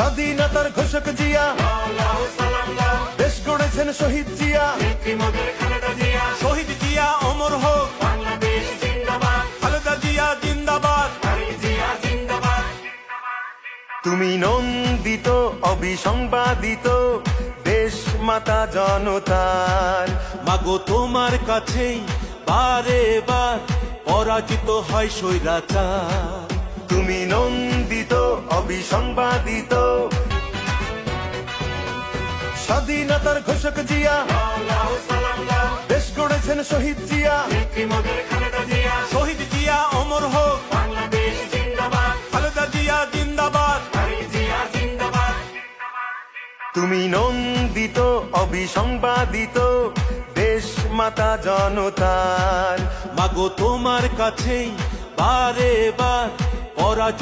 স্বাধীনতার ঘোষক জিয়া, দেশ গড়েছেন শহীদ জিয়া, শহীদ জিয়া অমর হোক, বাংলাদেশ জিন্দাবাদ, খালেদা জিয়া জিন্দাবাদ। জিয়া জিন্দাবাদ। তুমি নন্দিত অবিসংবাদিত দেশ মাতা জনতার। মাগো তোমার কাছেই বারে বার পরাজিত হয় স্বৈরাচার। তুমি নন্দিত অবিসংবাদিত স্বাধীনতার ঘোষক জিয়া, দেশ গড়েছেন শহীদ জিয়া, শহীদ জিয়া অমর হোক, বাংলাদেশ জিন্দাবাদ, খালেদা জিয়া জিন্দাবাদ। জিয়া জিন্দাবাদ। তুমি নন্দিত অবিসংবাদিত দেশ মাতা জনতার। মাগো তোমার কাছেই বারে বার পরাজিত